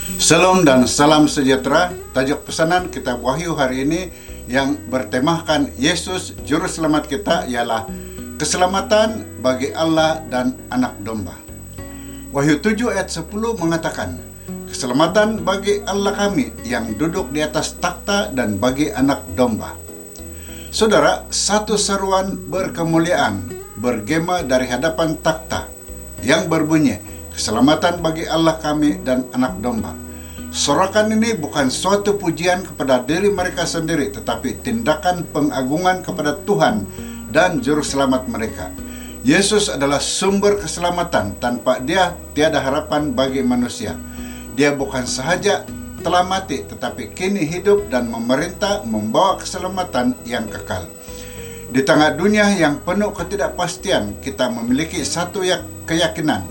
Shalom dan salam sejahtera. Tajuk pesanan kitab Wahyu hari ini yang bertemakan Yesus Juru Selamat kita ialah keselamatan bagi Allah dan anak domba. Wahyu 7 ayat 10 mengatakan, keselamatan bagi Allah kami yang duduk di atas takhta dan bagi anak domba. Saudara, satu seruan berkemuliaan bergema dari hadapan takhta yang berbunyi, keselamatan bagi Allah kami dan anak domba. Sorakan ini bukan suatu pujian kepada diri mereka sendiri, tetapi tindakan pengagungan kepada Tuhan dan Juru Selamat mereka. Yesus adalah sumber keselamatan, tanpa Dia tiada harapan bagi manusia. Dia bukan sahaja telah mati, tetapi kini hidup dan memerintah membawa keselamatan yang kekal. Di tengah dunia yang penuh ketidakpastian, kita memiliki satu keyakinan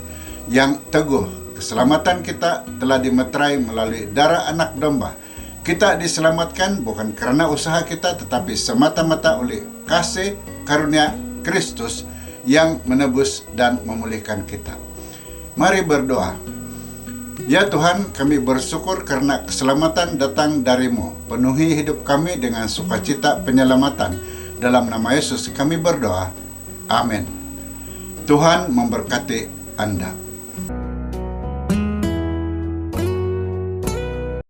yang teguh. Keselamatan kita telah dimeterai melalui darah anak domba. Kita diselamatkan bukan karena usaha kita, tetapi semata-mata oleh kasih karunia Kristus yang menebus dan memulihkan kita. Mari berdoa. Ya Tuhan, kami bersyukur karena keselamatan datang dari-Mu. Penuhi hidup kami dengan sukacita penyelamatan. Dalam nama Yesus kami berdoa. Amin. Tuhan memberkati Anda.